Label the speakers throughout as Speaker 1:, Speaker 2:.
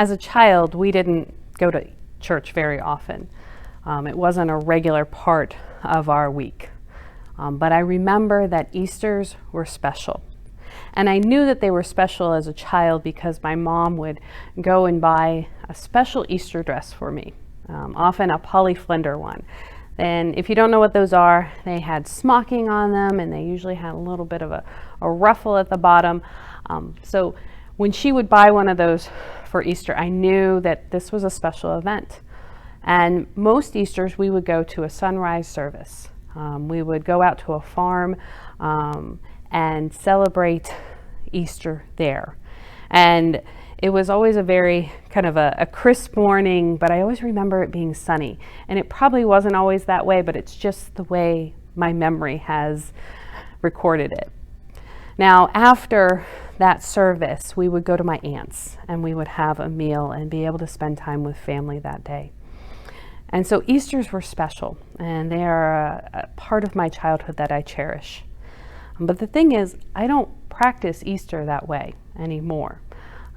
Speaker 1: As a child, we didn't go to church very often. It wasn't a regular part of our week. But I remember that Easters were special. And I knew that they were special as a child because my mom would go and buy a special Easter dress for me, often a Polly Flender one. And if you don't know what those are, they had smocking on them, and they usually had a little bit of a ruffle at the bottom. So when she would buy one of those for Easter, I knew that this was a special event. And most Easters, we would go to a sunrise service. We would go out to a farm and celebrate Easter there. And it was always a very kind of a crisp morning, but I always remember it being sunny. And it probably wasn't always that way, but it's just the way my memory has recorded it. Now, after that service, we would go to my aunt's and we would have a meal and be able to spend time with family that day. And so Easters were special, and they are a part of my childhood that I cherish. But the thing is, I don't practice Easter that way anymore.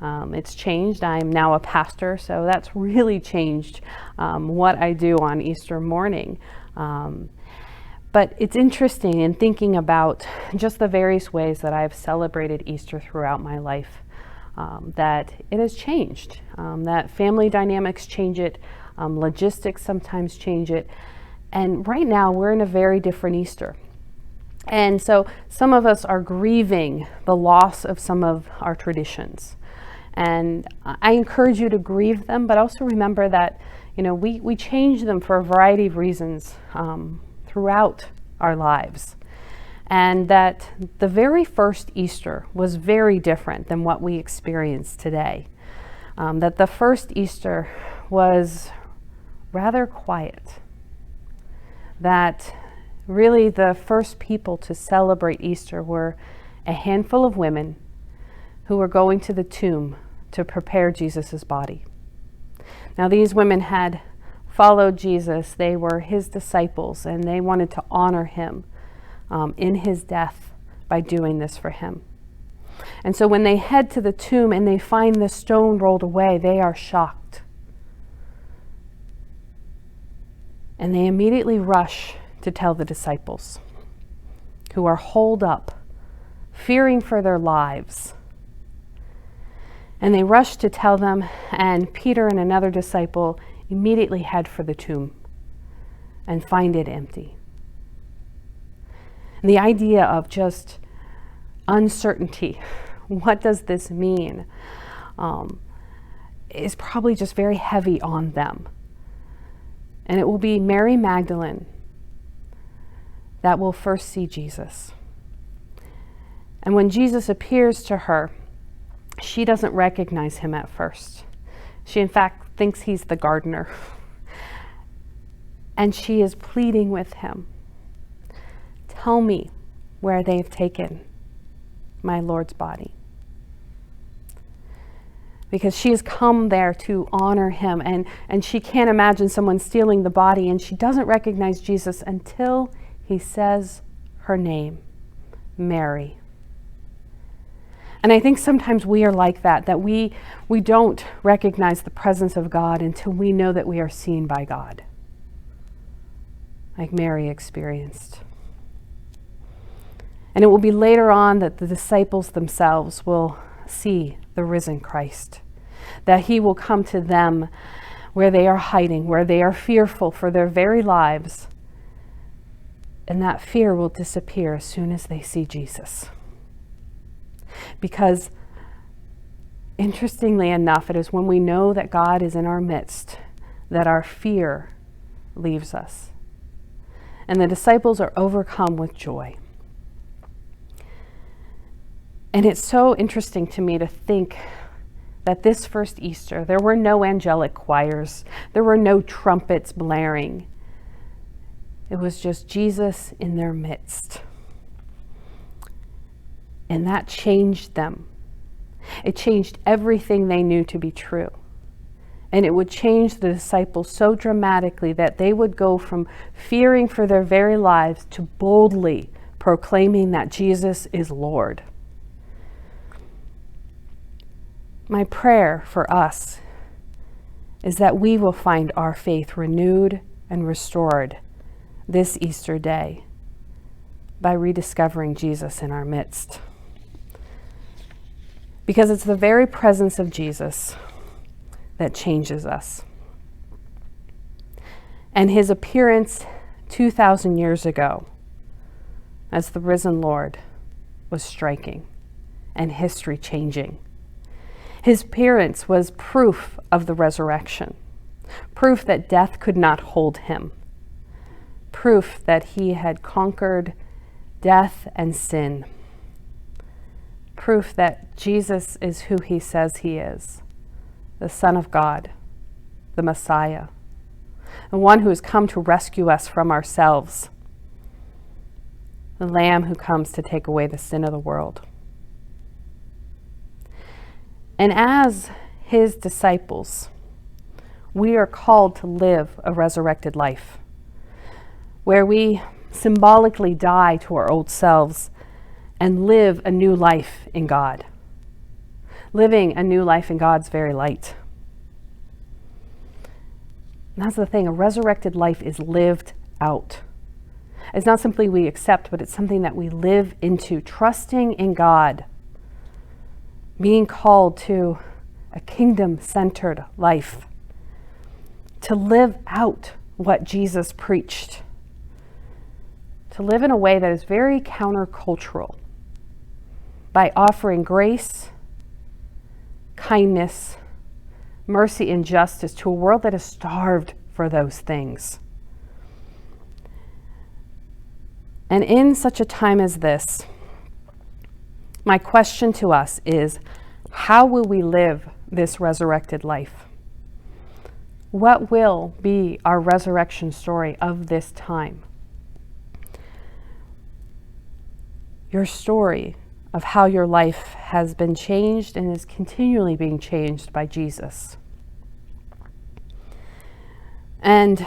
Speaker 1: It's changed. I'm now a pastor, so that's really changed what I do on Easter morning. But it's interesting in thinking about just the various ways that I've celebrated Easter throughout my life, that it has changed, that family dynamics change it, logistics sometimes change it. And right now we're in a very different Easter. And so some of us are grieving the loss of some of our traditions. And I encourage you to grieve them, but also remember that, we change them for a variety of reasons throughout our lives. And that the very first Easter was very different than what we experience today. That the first Easter was rather quiet. That really the first people to celebrate Easter were a handful of women who were going to the tomb to prepare Jesus' body. Now, these women had followed Jesus. They were his disciples, and they wanted to honor him in his death by doing this for him. And so when they head to the tomb and they find the stone rolled away, they are shocked. And they immediately rush to tell the disciples, who are holed up, fearing for their lives. And they rush to tell them, and Peter and another disciple immediately head for the tomb and find it empty. And the idea of just uncertainty, what does this mean, is probably just very heavy on them. And it will be Mary Magdalene that will first see Jesus. And when Jesus appears to her, she doesn't recognize him at first. She, in fact, thinks he's the gardener. And she is pleading with him, "Tell me where they've taken my Lord's body." Because she has come there to honor him, and she can't imagine someone stealing the body, and she doesn't recognize Jesus until he says her name, Mary. And I think sometimes we are like that we don't recognize the presence of God until we know that we are seen by God, like Mary experienced. And it will be later on that the disciples themselves will see the risen Christ, that he will come to them where they are hiding, where they are fearful for their very lives, and that fear will disappear as soon as they see Jesus. Because, interestingly enough, it is when we know that God is in our midst that our fear leaves us. And the disciples are overcome with joy. And it's so interesting to me to think that this first Easter, there were no angelic choirs, there were no trumpets blaring. It was just Jesus in their midst. And that changed them. It changed everything they knew to be true. And it would change the disciples so dramatically that they would go from fearing for their very lives to boldly proclaiming that Jesus is Lord. My prayer for us is that we will find our faith renewed and restored this Easter day by rediscovering Jesus in our midst. Because it's the very presence of Jesus that changes us. And his appearance 2,000 years ago as the risen Lord was striking and history changing. His appearance was proof of the resurrection, proof that death could not hold him, proof that he had conquered death and sin, proof that Jesus is who he says he is, the Son of God, the Messiah, the one who has come to rescue us from ourselves, the Lamb who comes to take away the sin of the world. And as his disciples, we are called to live a resurrected life, where we symbolically die to our old selves and live a new life in God, living a new life in God's very light. And that's the thing, a resurrected life is lived out. It's not simply we accept, but it's something that we live into, trusting in God, being called to a kingdom-centered life, to live out what Jesus preached, to live in a way that is very countercultural by offering grace, kindness, mercy, and justice to a world that is starved for those things. And in such a time as this, my question to us is, how will we live this resurrected life? What will be our resurrection story of this time? Your story of how your life has been changed and is continually being changed by Jesus. And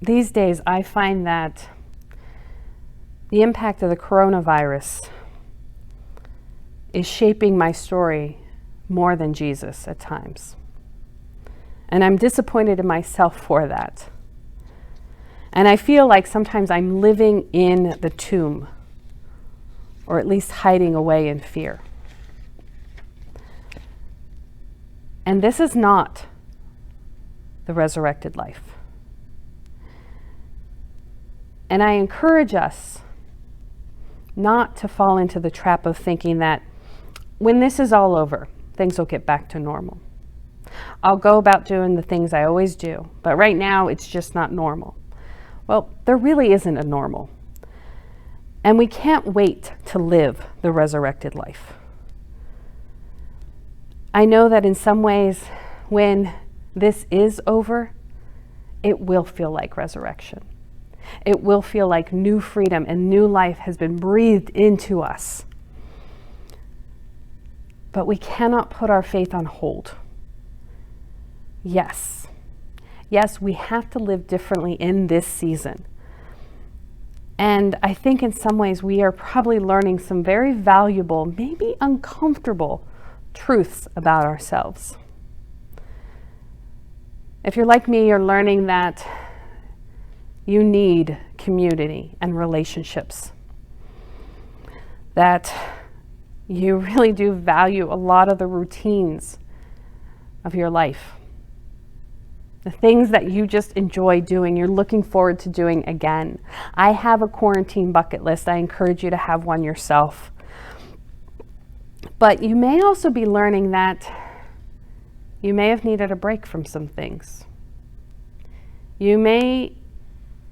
Speaker 1: these days, I find that the impact of the coronavirus is shaping my story more than Jesus at times. And I'm disappointed in myself for that. And I feel like sometimes I'm living in the tomb, or at least hiding away in fear. And this is not the resurrected life. And I encourage us not to fall into the trap of thinking that when this is all over, things will get back to normal. I'll go about doing the things I always do, but right now it's just not normal. Well, there really isn't a normal. And we can't wait to live the resurrected life. I know that in some ways, when this is over, it will feel like resurrection. It will feel like new freedom and new life has been breathed into us. But we cannot put our faith on hold. Yes, we have to live differently in this season. And I think in some ways we are probably learning some very valuable, maybe uncomfortable truths about ourselves. If you're like me, you're learning that you need community and relationships. That you really do value a lot of the routines of your life. The things that you just enjoy doing, you're looking forward to doing again. I have a quarantine bucket list. I encourage you to have one yourself. But you may also be learning that you may have needed a break from some things. You may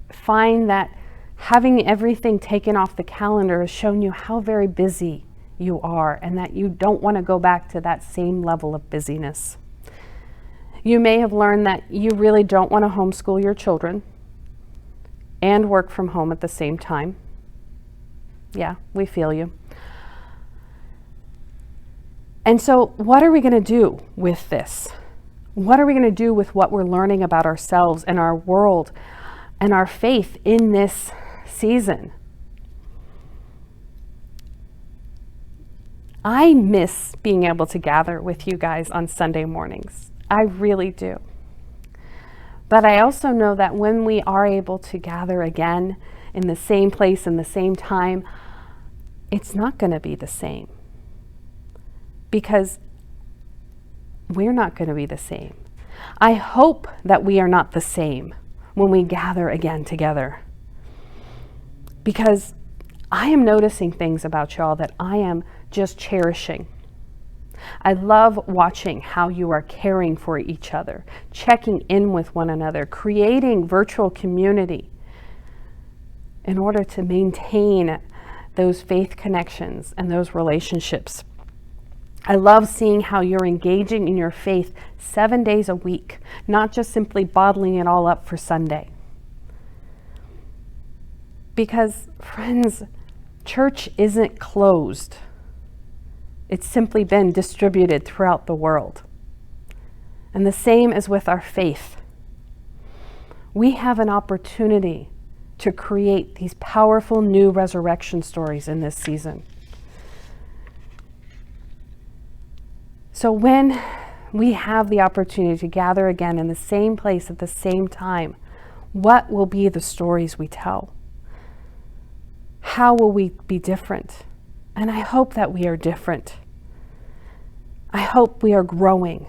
Speaker 1: find that having everything taken off the calendar has shown you how very busy you are and that you don't want to go back to that same level of busyness. You may have learned that you really don't want to homeschool your children and work from home at the same time. Yeah, we feel you. And so what are we going to do with this? What are we going to do with what we're learning about ourselves and our world and our faith in this season? I miss being able to gather with you guys on Sunday mornings. I really do. But I also know that when we are able to gather again in the same place in the same time, it's not going to be the same. Because we're not going to be the same. I hope that we are not the same when we gather again together. Because I am noticing things about y'all that I am just cherishing. I love watching how you are caring for each other, checking in with one another, creating virtual community in order to maintain those faith connections and those relationships. I love seeing how you're engaging in your faith 7 days a week, not just simply bottling it all up for Sunday. Because, friends, church isn't closed. It's simply been distributed throughout the world. And the same as with our faith. We have an opportunity to create these powerful new resurrection stories in this season. So when we have the opportunity to gather again in the same place at the same time, what will be the stories we tell? How will we be different? And I hope that we are different. I hope we are growing.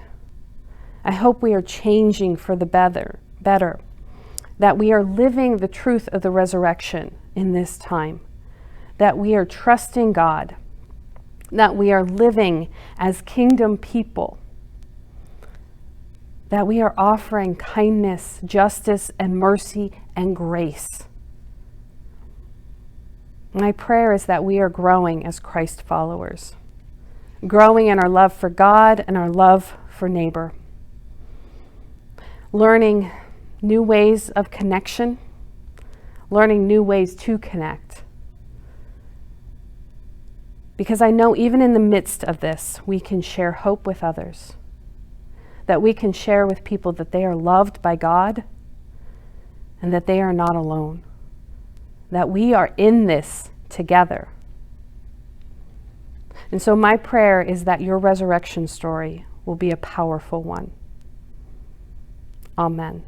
Speaker 1: I hope we are changing for the better, that we are living the truth of the resurrection in this time, that we are trusting God, that we are living as kingdom people, that we are offering kindness, justice, and mercy and grace. My prayer is that we are growing as Christ followers, growing in our love for God and our love for neighbor, learning new ways of connection, learning new ways to connect. Because I know even in the midst of this, we can share hope with others, that we can share with people that they are loved by God and that they are not alone, that we are in this together. And so my prayer is that your resurrection story will be a powerful one. Amen.